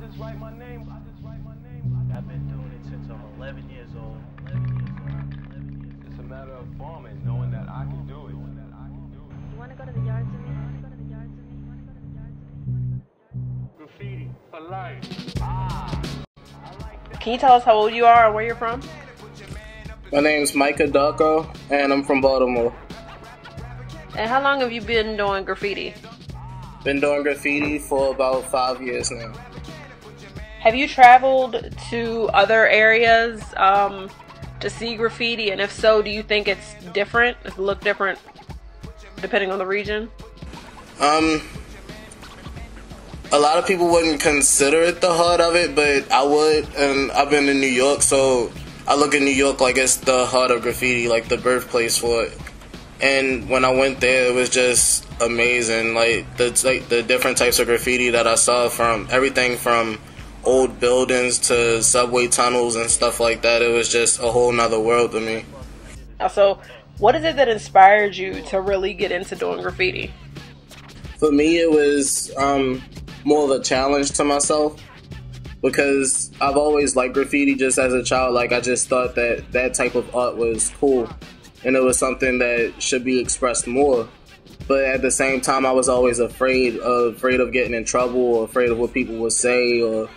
I've been doing it since I'm 11 years old. It's a matter of farming, knowing that I can do it. You want to go to the yard to me? Graffiti for life. Can you tell us how old you are or where you're from? My name's Micah Darko, and I'm from Baltimore. And how long have you been doing graffiti? Been doing graffiti for about 5 years now. Have you traveled to other areas to see graffiti? And if so, do you think it's different? Does it look different depending on the region? A lot of people wouldn't consider it the heart of it, but I would, and I've been in New York, so I look at New York like it's the heart of graffiti, like the birthplace for it. And when I went there, it was just amazing. Like the different types of graffiti that I saw, from everything from old buildings to subway tunnels and stuff like that. It was just a whole nother world to me. So, what is it that inspired you to really get into doing graffiti? For me, it was more of a challenge to myself, because I've always liked graffiti just as a child. Like, I just thought that that type of art was cool and it was something that should be expressed more. But at the same time, I was always afraid of getting in trouble, or afraid of what people would say, or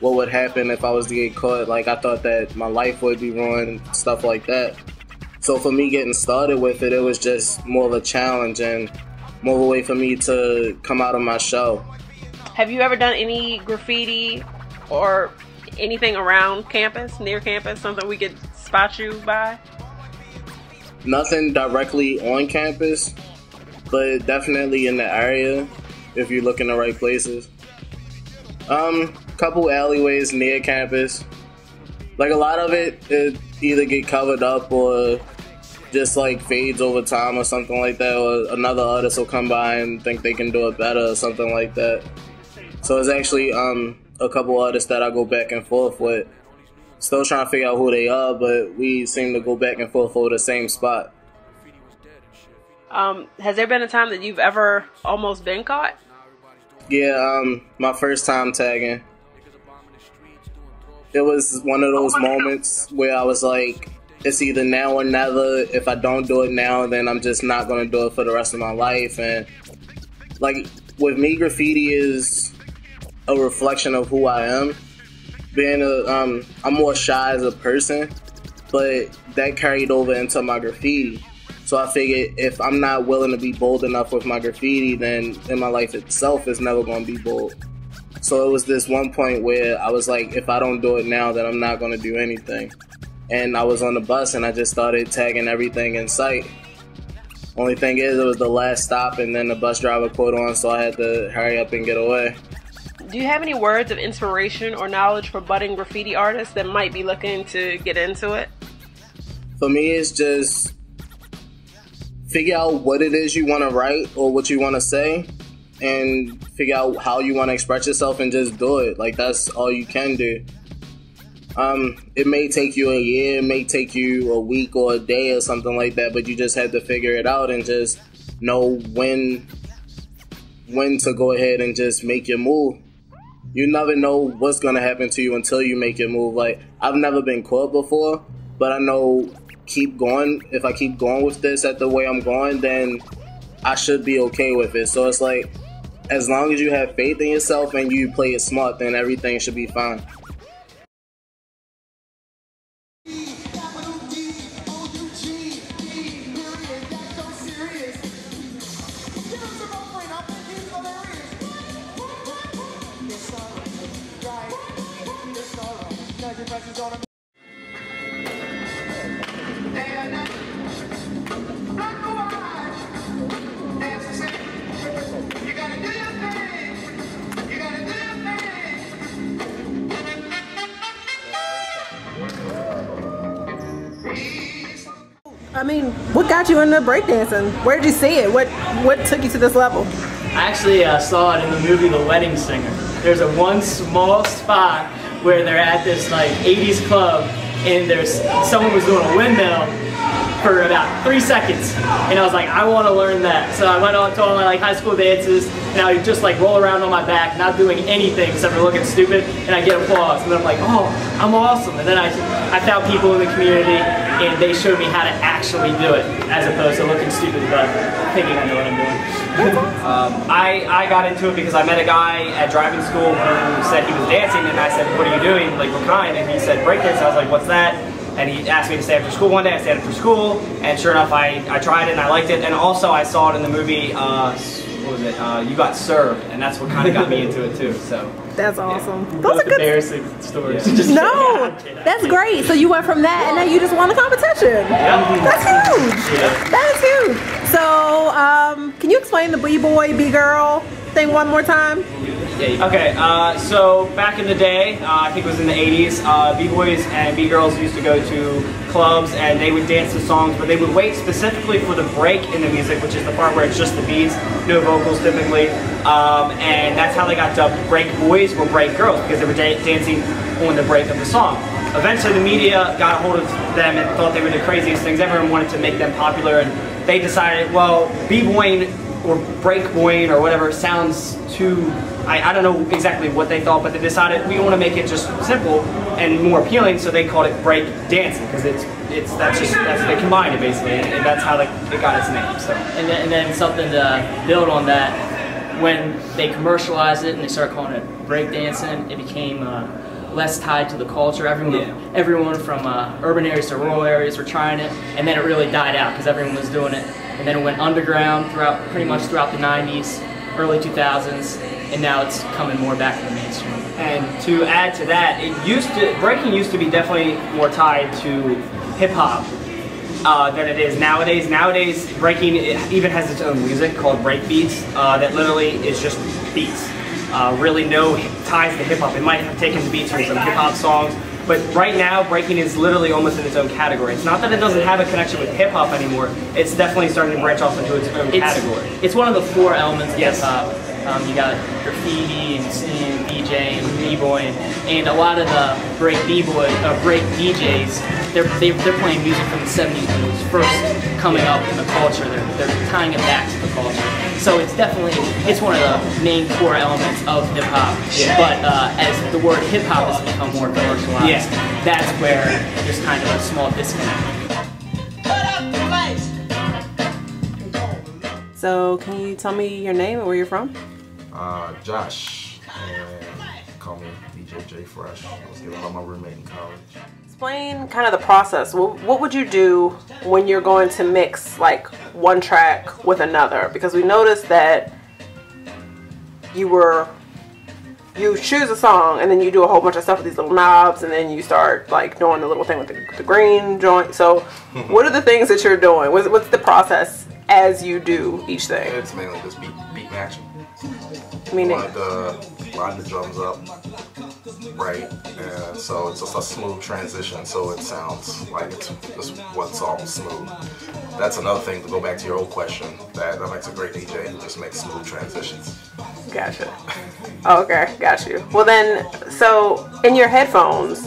what would happen if I was to get caught. Like, I thought that my life would be ruined, stuff like that. So for me getting started with it, it was just more of a challenge and more of a way for me to come out of my shell. Have you ever done any graffiti or anything around campus, near campus, something we could spot you by? Nothing directly on campus, but definitely in the area if you look in the right places. Couple alleyways near campus. Like, a lot of it either get covered up or just like fades over time or something like that, or another artist will come by and think they can do it better or something like that. So it's actually a couple artists that I go back and forth with. Still trying to figure out who they are, but we seem to go back and forth over the same spot. Has there been a time that you've ever almost been caught? Yeah, my first time tagging. It was one of those moments where I was like, it's either now or never. If I don't do it now, then I'm just not going to do it for the rest of my life. And like, with me, graffiti is a reflection of who I am. I'm more shy as a person, but that carried over into my graffiti. So I figured if I'm not willing to be bold enough with my graffiti, then in my life itself is never going to be bold. So it was this one point where I was like, if I don't do it now, then I'm not going to do anything. And I was on the bus and I just started tagging everything in sight. Only thing is, it was the last stop and then the bus driver put on, so I had to hurry up and get away. Do you have any words of inspiration or knowledge for budding graffiti artists that might be looking to get into it? For me, it's just figure out what it is you want to write or what you want to say, and figure out how you want to express yourself and just do it. Like, that's all you can do. It may take you a year, it may take you a week or a day or something like that, but you just have to figure it out and just know when to go ahead and just make your move. You never know what's going to happen to you until you make your move. Like, I've never been caught before, but I know keep going. If I keep going with this at the way I'm going, then I should be okay with it. So it's like, as long as you have faith in yourself and you play it smart, then everything should be fine. I mean, what got you into breakdancing? Where did you see it? What took you to this level? I actually saw it in the movie The Wedding Singer. There's one small spot where they're at this like 80s club, and someone was doing a windmill, for about 3 seconds, and I was like, I want to learn that. So I went on to all my like high school dances, and I would just like roll around on my back, not doing anything except for looking stupid, and I get applause, and then I'm like, oh, I'm awesome. And then I found people in the community, and they showed me how to actually do it, as opposed to looking stupid but thinking I know what I'm doing. I got into it because I met a guy at driving school who said he was dancing, and I said, what are you doing? Like, what kind? And he said, breakdance. I was like, what's that? And he asked me to stay after school one day. I stayed after school, and sure enough, I tried it and I liked it. And also, I saw it in the movie, what was it? You Got Served, and that's what kind of got me into it too. So that's awesome. Yeah. Those are good. Embarrassing stories. Yeah. No, that's great. So you went from that, and now you just won the competition. Yeah. That's huge. Yeah. That is huge. So, can you explain the B-boy, B-girl thing one more time? Okay, so back in the day, I think it was in the 80s, B-boys and B-girls used to go to clubs and they would dance to songs, but they would wait specifically for the break in the music, which is the part where it's just the beats, no vocals typically, and that's how they got dubbed break boys or break girls, because they were dancing on the break of the song. Eventually the media got a hold of them and thought they were the craziest things ever and wanted to make them popular, and they decided, well, B-boying or break-boying or whatever sounds too, I don't know exactly what they thought, but they decided we want to make it just simple and more appealing, so they called it break dancing, because they combined it basically, and that's how it got its name. So And then something to build on that, when they commercialized it and they started calling it breakdancing, it became less tied to the culture. Everyone from urban areas to rural areas were trying it, and then it really died out because everyone was doing it. And then it went underground pretty much throughout the 90s, early 2000s, and now it's coming more back to the mainstream. And to add to that, breaking used to be definitely more tied to hip hop than it is nowadays. Nowadays, breaking even has its own music called break beats that literally is just beats. Really no ties to hip hop. It might have taken the beats from some hip hop songs, but right now breaking is literally almost in its own category. It's not that it doesn't have a connection with hip hop anymore. It's definitely starting to branch off into its own category. It's one of the 4 elements of Yes. hip hop. You got graffiti and singing, DJing, b-boying, and a lot of the break DJs, they're playing music from the 70s when it was first coming up in the culture. They're tying it back to the culture. So it's one of the main core elements of hip hop. Yeah. But as the word hip hop has become more commercialized, that's where there's kind of a small disconnect. So, can you tell me your name and where you're from? Josh, and call me DJ J Fresh. I was given by my roommate in college. Explain kind of the process. What would you do when you're going to mix like one track with another? Because we noticed that you choose a song and then you do a whole bunch of stuff with these little knobs, and then you start like doing the little thing with the green joint. So what are the things that you're doing? What's the process as you do each thing? It's mainly just beat matching. Meaning? Line the drums up right, and so it's just a smooth transition, so it sounds like it's just one song smooth. That's another thing, to go back to your old question, that makes a great DJ who just makes smooth transitions. Gotcha. Okay, got you. Well then, so in your headphones,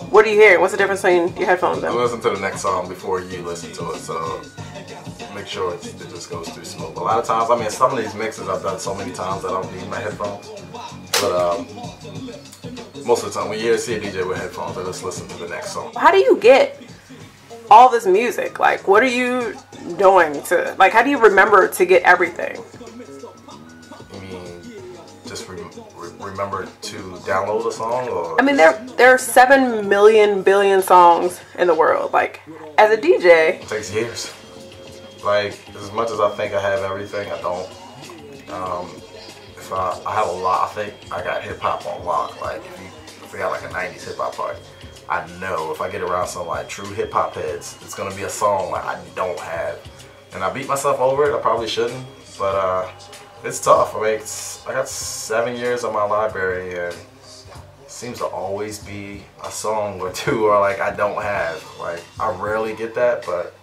what are you hearing? What's the difference between your headphones and? I listen to the next song before you listen to it, so make sure it just goes through smooth. A lot of times, I mean, some of these mixes I've done so many times I don't need my headphones, but most of the time when you see a DJ with headphones, I just listen to the next song. How do you get all this music? Like, what are you doing to, like, how do you remember to get everything? You mean just remember to download a song, or? I mean, there are 7 billion songs in the world. Like, as a DJ, it takes years. Like, as much as I think I have everything, I don't. If I have a lot, I think I got hip hop on lock. Like, if we got like a 90s hip hop party, I know if I get around some like true hip hop heads, it's gonna be a song like I don't have. And I beat myself over it, I probably shouldn't, but it's tough. I mean, I got 7 years on my library, and it seems to always be a song or two or like I don't have. Like, I rarely get that, but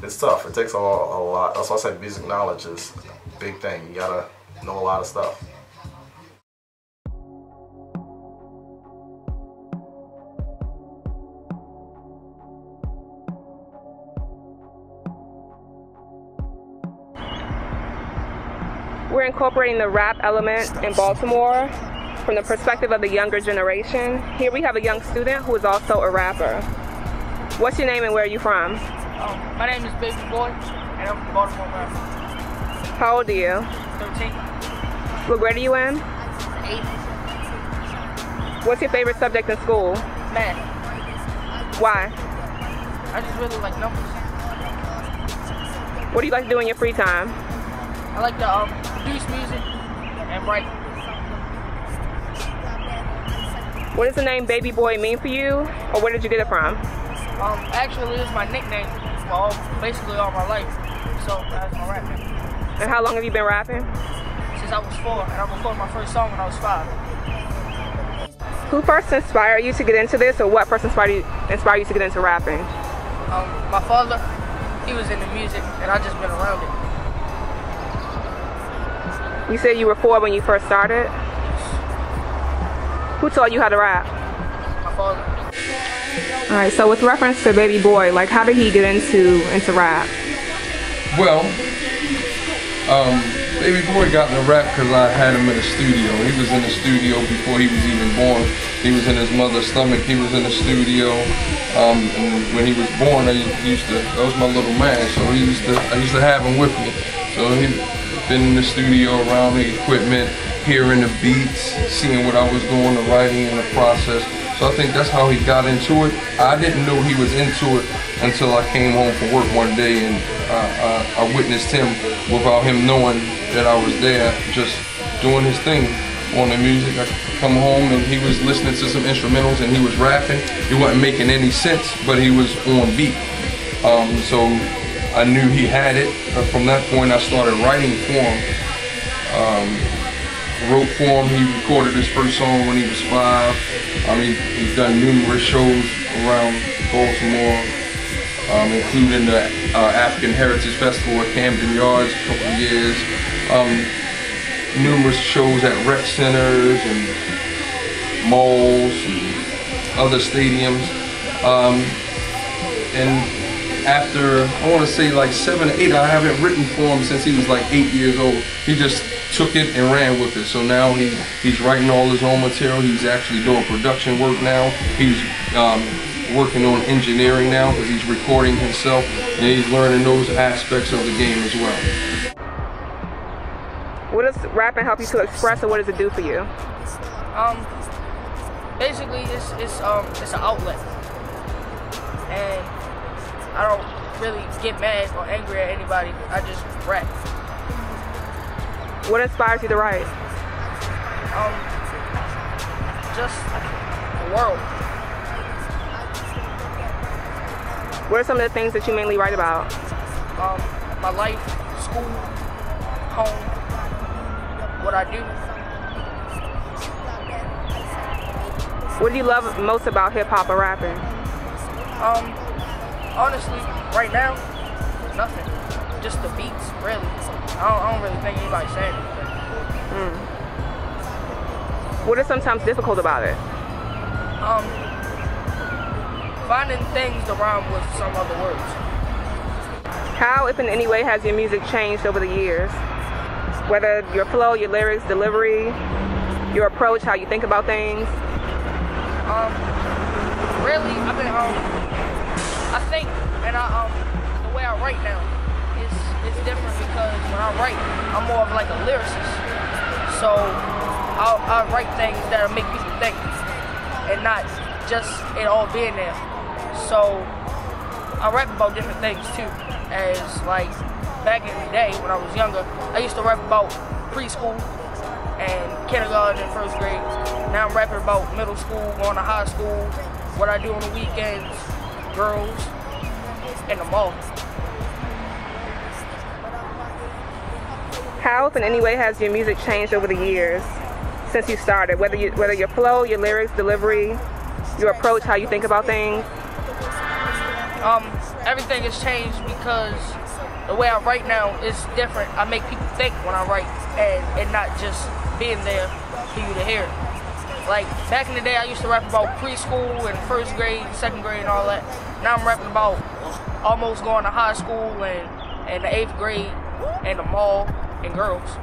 it's tough. It takes a lot. That's why I said music knowledge is a big thing. You gotta know a lot of stuff. incorporating the rap element in Baltimore from the perspective of the younger generation. Here we have a young student who is also a rapper. What's your name and where are you from? My name is Baby Boy, and I'm from Baltimore, Maryland. How old are you? 13. What grade are you in? 8. What's your favorite subject in school? Math. Why? I just really like numbers. What do you like to do in your free time? I like to produce music and write. What does the name Baby Boy mean for you, or where did you get it from? Actually, it's my nickname for basically all my life, so that's my rap name. And how long have you been rapping? Since I was 4, and I recorded my first song when I was 5. Who first inspired you to get into this, or what first inspired you to get into rapping? My father, he was into music, and I just been around it. You said you were 4 when you first started? Who taught you how to rap? My father. Alright, so with reference to Baby Boy, like how did he get into rap? Well, Baby Boy got into rap because I had him in the studio. He was in the studio before he was even born. He was in his mother's stomach. He was in the studio. And when he was born, that was my little man. So I used to have him with me. So he been in the studio around the equipment, hearing the beats, seeing what I was doing, the writing and the process. So I think that's how he got into it. I didn't know he was into it until I came home from work one day and I witnessed him without him knowing that I was there, just doing his thing on the music. I come home and he was listening to some instrumentals and he was rapping. He wasn't making any sense, but he was on beat. So I knew he had it. From that point I started writing for him. Wrote for him. He recorded his first song when he was 5. He's done numerous shows around Baltimore, including the African Heritage Festival at Camden Yards a couple of years. Numerous shows at rec centers and malls and other stadiums. And after, I want to say like 7 or 8, I haven't written for him since he was like 8 years old. He just took it and ran with it. So now he's writing all his own material. He's actually doing production work now. He's working on engineering now because he's recording himself, and he's learning those aspects of the game as well. What does rapping help you to express, or what does it do for you? Basically, it's an outlet, and I don't really get mad or angry at anybody. I just rap. What inspires you to write? Just the world. What are some of the things that you mainly write about? My life, school, home, what I do. What do you love most about hip-hop or rapping? Honestly, right now, nothing. Just the beats, really. I don't really think anybody's saying anything. What is sometimes difficult about it? Finding things to rhyme with some other words. How, if in any way, has your music changed over the years? Whether your flow, your lyrics, delivery, your approach, how you think about things? Really, I think, and the way I write now is different because when I write, I'm more of like a lyricist. So I write things that'll make people think, and not just it all being there. So I rap about different things too. As like back in the day when I was younger, I used to rap about preschool and kindergarten and first grade. Now I'm rapping about middle school, going to high school, what I do on the weekends, girls, and the mall. How, if in any way, has your music changed over the years since you started? Whether your flow, your lyrics, delivery, your approach, how you think about things? Everything has changed because the way I write now is different. I make people think when I write and not just being there for you to hear. Like back in the day, I used to rap about preschool and first grade, second grade and all that. Now I'm rapping about almost going to high school and the 8th grade and the mall and girls.